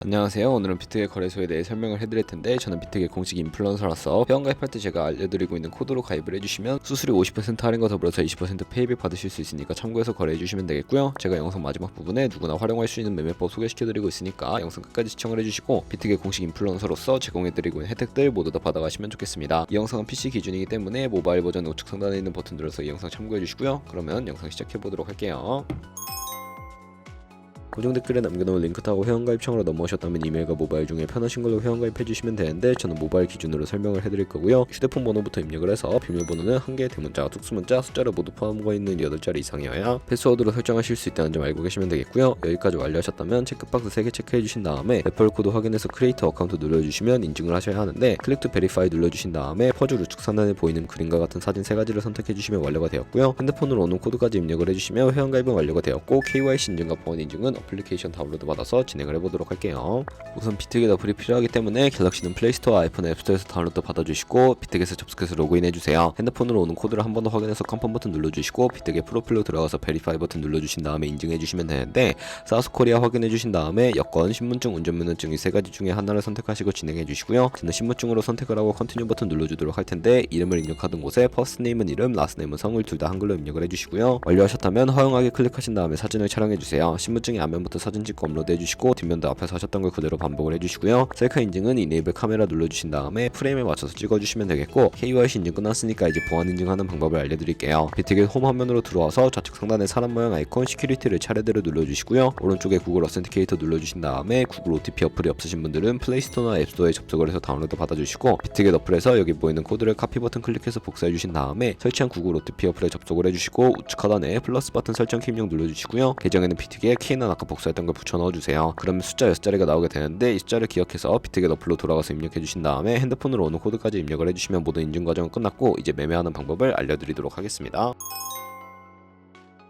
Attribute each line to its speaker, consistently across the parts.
Speaker 1: 안녕하세요. 오늘은 비트게 거래소에 대해 설명을 해드릴 텐데, 저는 비트게 공식 인플루언서로서 회원가입할 때 제가 알려드리고 있는 코드로 가입을 해주시면 수수료 50% 할인과 더불어서 20% 페이백 받으실 수 있으니까 참고해서 거래해주시면 되겠고요. 제가 영상 마지막 부분에 누구나 활용할 수 있는 매매법 소개시켜드리고 있으니까 영상 끝까지 시청을 해주시고 비트게 공식 인플루언서로서 제공해드리고 있는 혜택들 모두 다 받아가시면 좋겠습니다. 이 영상은 PC 기준이기 때문에 모바일 버전 우측 상단에 있는 버튼 눌러서 이 영상 참고해주시고요. 그러면 영상 시작해보도록 할게요. 고정 댓글에 남겨놓은 링크 타고 회원가입창으로 넘어오셨다면 이메일과 모바일 중에 편하신 걸로 회원가입해주시면 되는데, 저는 모바일 기준으로 설명을 해드릴 거고요. 휴대폰 번호부터 입력을 해서 비밀번호는 한 개의 대문자, 특수문자, 숫자를 모두 포함하고 있는 8자리 이상이어야 패스워드로 설정하실 수 있다는 점 알고 계시면 되겠고요. 여기까지 완료하셨다면 체크박스 3개 체크해주신 다음에 레퍼럴 코드 확인해서 크리에이터 어카운트 눌러주시면 인증을 하셔야 하는데, 클릭 투 베리파이 눌러주신 다음에 퍼즐 우측 상단에 보이는 그림과 같은 사진 3가지를 선택해주시면 완료가 되었고요. 핸드폰으로 오는 코드까지 입력을 해주시면 회원가입은 완료가 되었고, KYC 인증과 보안 인증은 어플리케이션 다운로드 받아서 진행을 해보도록 할게요. 우선 비트겟 어플이 필요하기 때문에 갤럭시는 플레이스토어, 아이폰 앱스토어에서 다운로드 받아주시고 비트겟에 접속해서 로그인 해주세요. 핸드폰으로 오는 코드를 한 번 더 확인해서 컨펌 버튼 눌러주시고 비트겟 프로필로 들어가서 베리파이 버튼 눌러주신 다음에 인증해주시면 되는데, 사우스코리아 확인해주신 다음에 여권, 신분증, 운전면허증 이 3가지 중에 하나를 선택하시고 진행해주시고요. 저는 신분증으로 선택을 하고 컨티뉴 버튼 눌러주도록 할 텐데, 이름을 입력하던 곳에 퍼스트네임은 이름, 라스트네임은 성을 둘 다 한글로 입력을 해주시고요. 완료하셨다면 허용하게 클릭하신 다음에 사진을 촬영해주세요. 신분증의 앞면부터 사진 찍고 업로드 해주시고 뒷면도 앞에서 하셨던 걸 그대로 반복을 해주시고요. 셀카 인증은 이네이블 카메라 눌러주신 다음에 프레임에 맞춰서 찍어주시면 되겠고, KYC 인증 끝났으니까 이제 보안 인증하는 방법을 알려드릴게요. 비트겟 홈 화면으로 들어와서 좌측 상단에 사람 모양 아이콘 시큐리티를 차례대로 눌러주시고요. 오른쪽에 구글 어센티케이터 눌러주신 다음에 구글 OTP 어플이 없으신 분들은 플레이스토어나 앱스토어에 접속을 해서 다운로드 받아주시고, 비트겟 어플에서 여기 보이는 코드를 카피 버튼 클릭해서 복사해주신 다음에 설치한 구글 OTP 어플에 접속을 해주시고, 우측 하단에 플러스 버튼 설정 키 입력 눌러주시고요. 계정에는 비트겟 키는 아까 복사했던 걸 붙여 넣어주세요. 그러면 숫자 6자리가 나오게 되는데, 이 숫자를 기억해서 비트겟 어플로 돌아가서 입력해주신 다음에 핸드폰으로 오는 코드까지 입력을 해주시면 모든 인증 과정은 끝났고, 이제 매매하는 방법을 알려드리도록 하겠습니다.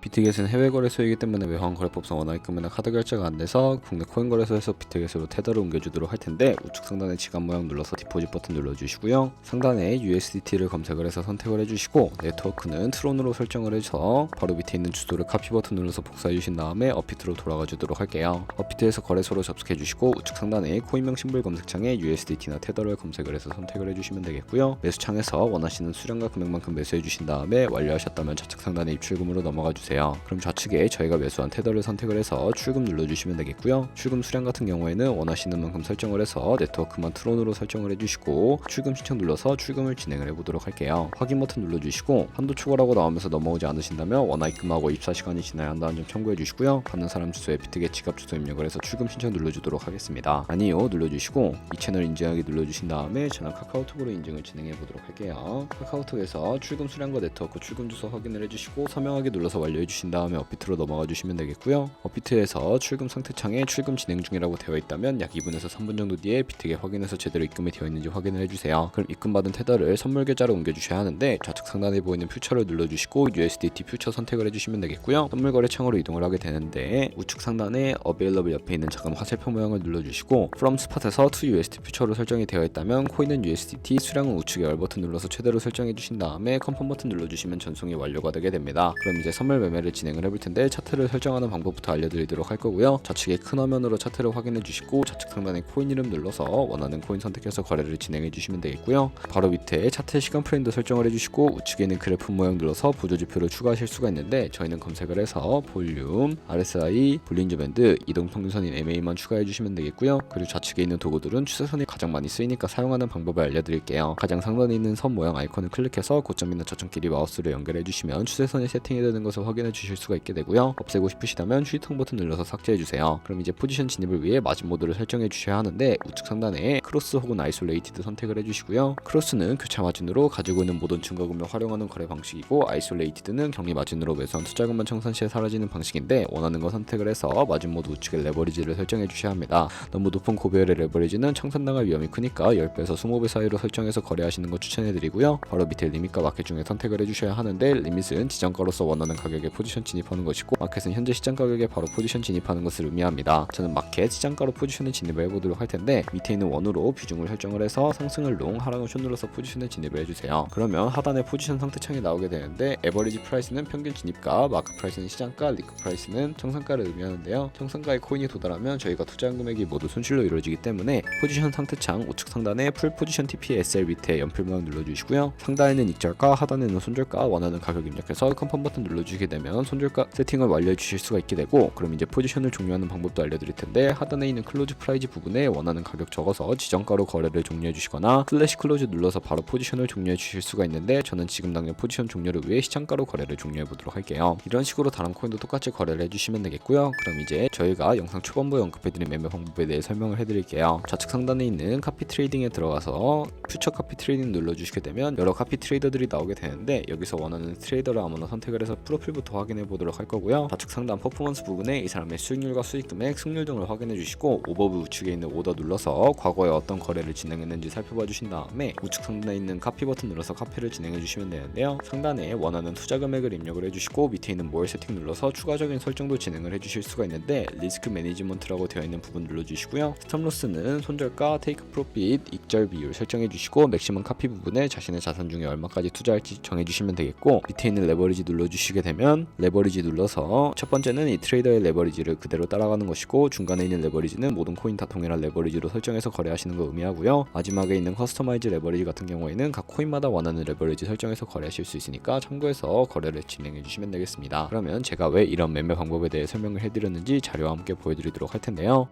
Speaker 1: 비트겟은 해외 거래소이기 때문에 외환 거래법상 원화입금이나 카드 결제가 안 돼서 국내 코인 거래소에서 비트겟으로 테더를 옮겨주도록 할 텐데, 우측 상단에 지갑 모양 눌러서 디포짓 버튼 눌러주시고요. 상단에 USDT를 검색을 해서 선택을 해주시고, 네트워크는 트론으로 설정을 해서 바로 밑에 있는 주소를 카피 버튼 눌러서 복사해 주신 다음에 업비트로 돌아가 주도록 할게요. 업비트에서 거래소로 접속해 주시고, 우측 상단에 코인명 심볼 검색창에 USDT나 테더를 검색을 해서 선택을 해주시면 되겠고요. 매수 창에서 원하시는 수량과 금액만큼 매수해 주신 다음에 완료하셨다면 좌측 상단에 입출금으로 넘어가 주세요. 그럼 좌측에 저희가 매수한 테더를 선택을 해서 출금 눌러주시면 되겠고요. 출금 수량 같은 경우에는 원하시는 만큼 설정을 해서 네트워크만 트론으로 설정을 해주시고, 출금 신청 눌러서 출금을 진행을 해보도록 할게요. 확인 버튼 눌러주시고, 한도 초과라고 나오면서 넘어오지 않으신다면 원화 입금하고 24시간이 지나야 한다는 점 참고해 주시고요. 받는 사람 주소에 비트겟 지갑 주소 입력을 해서 출금 신청 눌러주도록 하겠습니다. 아니요 눌러주시고, 이 채널 인증하기 눌러주신 다음에 저는 카카오톡으로 인증을 진행해 보도록 할게요. 카카오톡에서 출금 수량과 네트워크 출금 주소 확인을 해주시고, 서명하기 눌러서 완료해 주신 다음에 업비트로 넘어가 주시면 되겠고요. 업비트에서 출금 상태 창에 출금 진행 중이라고 되어 있다면 약 2분에서 3분 정도 뒤에 비트겟 확인해서 제대로 입금이 되어 있는지 확인을 해주세요. 그럼 입금받은 테더를 선물 계좌로 옮겨주셔야 하는데, 좌측 상단에 보이는 퓨처를 눌러주시고 USDT 퓨처 선택을 해주시면 되겠고요. 선물 거래 창으로 이동을 하게 되는데, 우측 상단에 Available 옆에 있는 작은 화살표 모양을 눌러주시고, From Spot에서 to USD 퓨처로 설정이 되어 있다면 코인은 USDT, 수량은 우측에 열 버튼 눌러서 최대로 설정해 주신 다음에 컨펌 버튼 눌러주시면 전송이 완료가 되게 됩니다. 그럼 이제 선물 매매를 진행을 해볼 텐데, 차트를 설정하는 방법부터 알려드리도록 할 거고요. 좌측에 큰 화면으로 차트를 확인해 주시고, 좌측 상단에 코인 이름 눌러서 원하는 코인 선택해서 거래를 진행해 주시면 되겠고요. 바로 밑에 차트의 시간 프레임도 설정을 해주시고, 우측에 있는 그래프 모양 눌러서 보조지표를 추가하실 수가 있는데, 저희는 검색을 해서 볼륨, RSI, 볼린저 밴드, 이동평균선인 MA만 추가해 주시면 되겠고요. 그리고 좌측에 있는 도구들은 추세선이 가장 많이 쓰이니까 사용하는 방법을 알려드릴게요. 가장 상단에 있는 선 모양 아이콘을 클릭해서 고점이나 저점끼리 마우스를 연결해 주시면 추세선이 세팅이 되는 것을 확인해 주실 수가 있게 되고요. 없애고 싶으시다면 휴지통 버튼 눌러서 삭제해 주세요. 그럼 이제 포지션 진입을 위해 마진 모드를 설정해 주셔야 하는데, 우측 상단에 크로스 혹은 아이솔레이티드 선택을 해 주시고요. 크로스는 교차 마진으로 가지고 있는 모든 증거금을 활용하는 거래 방식이고, 아이솔레이티드는 격리 마진으로 매수한 투자금만 청산 시에 사라지는 방식인데, 원하는 거 선택을 해서 마진 모드 우측에 레버리지를 설정해 주셔야 합니다. 너무 높은 고배율의 레버리지는 청산당할 위험이 크니까 10배에서 20배 사이로 설정해서 거래하시는 거 추천해 드리고요. 바로 밑에 리밋과 마켓 중에 선택을 해 주셔야 하는데, 리밋은 지정가로서 원하는 가격에 포지션 진입하는 것이고, 마켓은 현재 시장 가격에 바로 포지션 진입하는 것을 의미합니다. 저는 마켓 시장가로 포지션에 진입을 해보도록 할 텐데, 밑에 있는 원으로 비중을 설정을 해서 상승을 롱, 하락을 숏 눌러서 포지션에 진입을 해주세요. 그러면 하단에 포지션 상태창이 나오게 되는데, 에버리지 프라이스는 평균 진입가, 마크 프라이스는 시장가, 리크 프라이스는 정상가를 의미하는데요. 정상가의 코인이 도달하면 저희가 투자한 금액이 모두 손실로 이루어지기 때문에 포지션 상태창 우측 상단에 풀 포지션 TP SL 밑에 연필 모양 눌러주시고요. 상단에는 익절가, 하단에는 손절가, 원하는 가격 입력해서 컨펌 버튼 눌러주시게 되면 손절가 세팅을 완료해 주실 수가 있게 되고, 그럼 이제 포지션을 종료하는 방법도 알려드릴 텐데, 하단에 있는 클로즈 프라이즈 부분에 원하는 가격 적어서 지정가로 거래를 종료해 주시거나 슬래시 클로즈 눌러서 바로 포지션을 종료해 주실 수가 있는데, 저는 지금 당장 포지션 종료를 위해 시장가로 거래를 종료해 보도록 할게요. 이런 식으로 다른 코인도 똑같이 거래를 해주시면 되겠고요. 그럼 이제 저희가 영상 초반부에 언급해드린 매매 방법에 대해 설명을 해드릴게요. 좌측 상단에 있는 카피 트레이딩에 들어가서 퓨처 카피 트레이딩 눌러주시게 되면 여러 카피 트레이더들이 나오게 되는데, 여기서 원하는 트레이더를 아무나 선택을 해서 프로필부터 확인해 보도록 할 거고요. 좌측 상단 퍼포먼스 부분에 이 사람의 수익률과 수익금액, 승률 등을 확인해 주시고, 오버뷰 우측에 있는 오더 눌러서 과거에 어떤 거래를 진행했는지 살펴봐 주신 다음에 우측 상단에 있는 카피 버튼 눌러서 카피를 진행해 주시면 되는데요. 상단에 원하는 투자 금액을 입력을 해주시고, 밑에 있는 more 세팅 눌러서 추가적인 설정도 진행을 해주실 수가 있는데, 리스크 매니지먼트라고 되어 있는 부분 눌러주시고요. 스톱로스는 손절가, 테이크 프로핏, 익절 비율 설정해 주시고, 맥시멈 카피 부분에 자신의 자산 중에 얼마까지 투자할지 정해 주시면 되겠고, 밑에 있는 레버리지 눌러주시게 되면 레버리지 눌러서 첫 번째는 이 트레이더의 레버리지를 그대로 따라가는 것이고, 중간에 있는 레버리지는 모든 코인 다 동일한 레버리지로 설정해서 거래하시는 거 의미하고요. 마지막에 있는 커스터마이즈 레버리지 같은 경우에는 각 코인마다 원하는 레버리지 설정해서 거래하실 수 있으니까 참고해서 거래를 진행해 주시면 되겠습니다. 그러면 제가 왜 이런 매매 방법에 대해 설명을 해드렸는지 자료와 함께 보여드리도록 할 텐데요.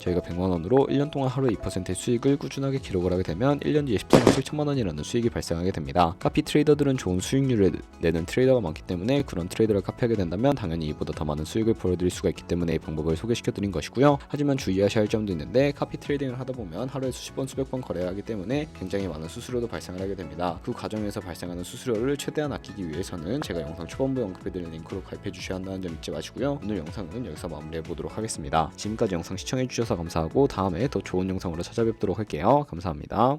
Speaker 1: 저희가 100만원으로 1년 동안 하루 2%의 수익을 꾸준하게 기록을 하게 되면 1년 뒤에 14만 7천만원이라는 수익이 발생하게 됩니다. 카피 트레이더들은 좋은 수익률을 내는 트레이더가 많기 때문에, 그런 트레이더를 카피하게 된다면 당연히 이보다 더 많은 수익을 벌어들일 수가 있기 때문에 이 방법을 소개시켜 드린 것이고요. 하지만 주의하셔야 할 점도 있는데, 카피 트레이딩을 하다 보면 하루에 수십 번 수백 번 거래를 하기 때문에 굉장히 많은 수수료도 발생을 하게 됩니다. 그 과정에서 발생하는 수수료를 최대한 아끼기 위해서는 제가 영상 초반부에 언급해드린 링크로 가입해 주셔야 한다는 점 잊지 마시고요. 오늘 영상은 여기서 마무리해 보도록 하겠습니다. 지금까지 영상 시청해 주셔서 감사하고, 다음에 더 좋은 영상으로 찾아뵙도록 할게요. 감사합니다.